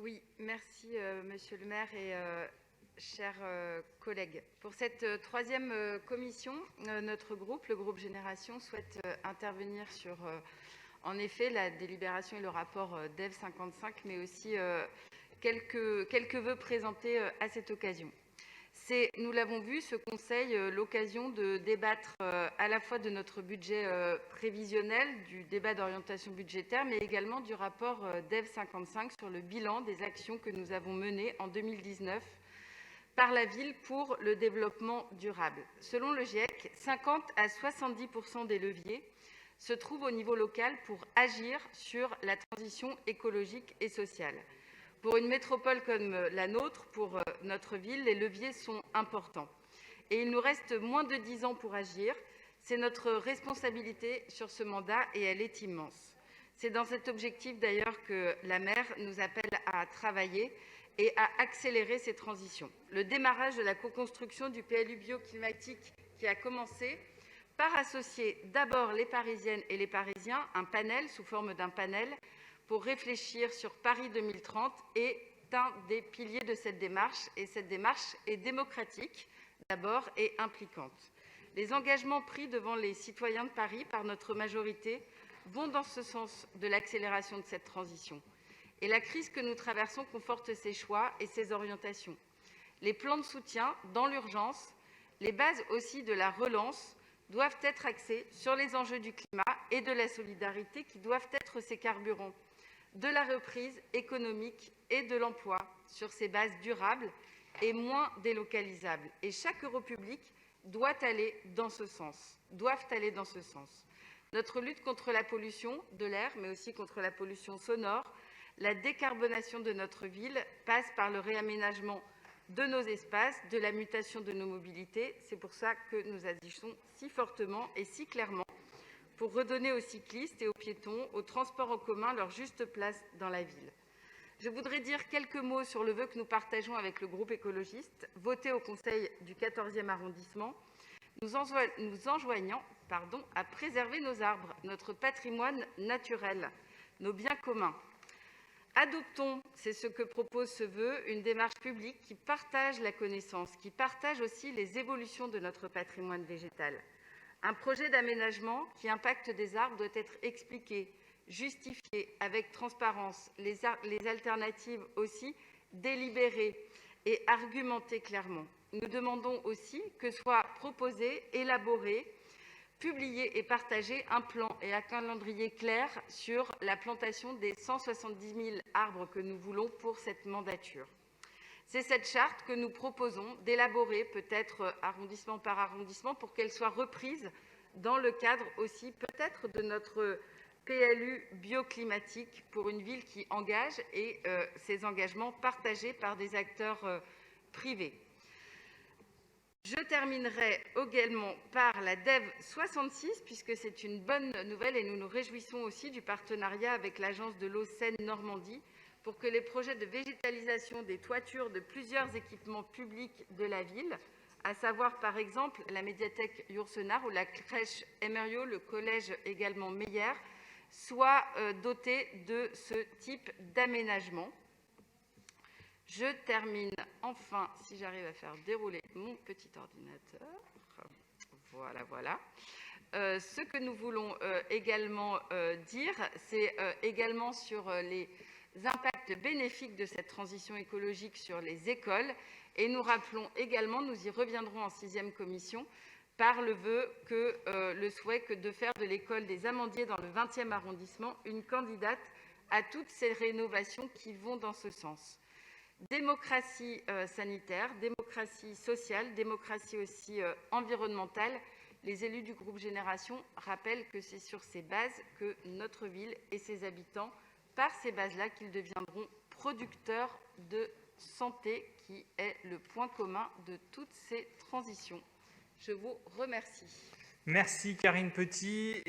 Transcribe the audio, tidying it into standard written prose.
Oui, merci Monsieur le maire et chers collègues. Pour cette troisième commission, notre groupe, le groupe Génération, souhaite intervenir sur, en effet, la délibération et le rapport DEV 55, mais aussi quelques vœux présentés à cette occasion. C'est, nous l'avons vu, ce conseil, l'occasion de débattre à la fois de notre budget prévisionnel, du débat d'orientation budgétaire, mais également du rapport DEV 55 sur le bilan des actions que nous avons menées en 2019 par la ville pour le développement durable. Selon le GIEC, 50 à 70% des leviers se trouvent au niveau local pour agir sur la transition écologique et sociale. Pour une métropole comme la nôtre, pour notre ville, les leviers sont importants. Et il nous reste moins de 10 ans pour agir. C'est notre responsabilité sur ce mandat et elle est immense. C'est dans cet objectif d'ailleurs que la maire nous appelle à travailler et à accélérer ces transitions. Le démarrage de la co-construction du PLU bioclimatique qui a commencé par associer d'abord les Parisiennes et les Parisiens, un panel sous forme d'un panel, pour réfléchir sur Paris 2030 est un des piliers de cette démarche. Et cette démarche est démocratique d'abord et impliquante. Les engagements pris devant les citoyens de Paris par notre majorité vont dans ce sens de l'accélération de cette transition. Et la crise que nous traversons conforte ces choix et ces orientations. Les plans de soutien dans l'urgence, les bases aussi de la relance doivent être axés sur les enjeux du climat et de la solidarité qui doivent être ces carburants de la reprise économique et de l'emploi sur ces bases durables et moins délocalisables. Et chaque euro public doivent aller dans ce sens. Notre lutte contre la pollution de l'air, mais aussi contre la pollution sonore, la décarbonation de notre ville passe par le réaménagement de nos espaces, de la mutation de nos mobilités. C'est pour ça que nous agissons si fortement et si clairement pour redonner aux cyclistes et aux piétons, aux transports en commun, leur juste place dans la ville. Je voudrais dire quelques mots sur le vœu que nous partageons avec le groupe écologiste, voté au Conseil du 14e arrondissement, nous enjoignant à préserver nos arbres, notre patrimoine naturel, nos biens communs. Adoptons, c'est ce que propose ce vœu, une démarche publique qui partage la connaissance, qui partage aussi les évolutions de notre patrimoine végétal. Un projet d'aménagement qui impacte des arbres doit être expliqué, justifié avec transparence, les alternatives aussi délibérées et argumentées clairement. Nous demandons aussi que soit proposé, élaboré, publié et partagé un plan et un calendrier clair sur la plantation des 170 000 arbres que nous voulons pour cette mandature. C'est cette charte que nous proposons d'élaborer, peut-être arrondissement par arrondissement, pour qu'elle soit reprise dans le cadre aussi peut-être de notre PLU bioclimatique pour une ville qui engage et ces engagements partagés par des acteurs privés. Je terminerai également par la DEV 66, puisque c'est une bonne nouvelle et nous nous réjouissons aussi du partenariat avec l'Agence de l'eau Seine-Normandie pour que les projets de végétalisation des toitures de plusieurs équipements publics de la ville, à savoir par exemple la médiathèque Yourcenar ou la crèche Emerio, le collège également Meyer, soient dotés de ce type d'aménagement. Je termine enfin, si j'arrive à faire dérouler mon petit ordinateur. Voilà. Ce que nous voulons également dire, c'est également sur les impacts bénéfiques de cette transition écologique sur les écoles. Et nous rappelons également, nous y reviendrons en 6e commission, par le vœu le souhait que de faire de l'école des Amandiers dans le 20e arrondissement une candidate à toutes ces rénovations qui vont dans ce sens. Démocratie sanitaire, démocratie sociale, démocratie aussi environnementale. Les élus du groupe Génération rappellent que c'est sur ces bases que notre ville et ses habitants, par ces bases-là, qu'ils deviendront producteurs de santé, qui est le point commun de toutes ces transitions. Je vous remercie. Merci Karine Petit.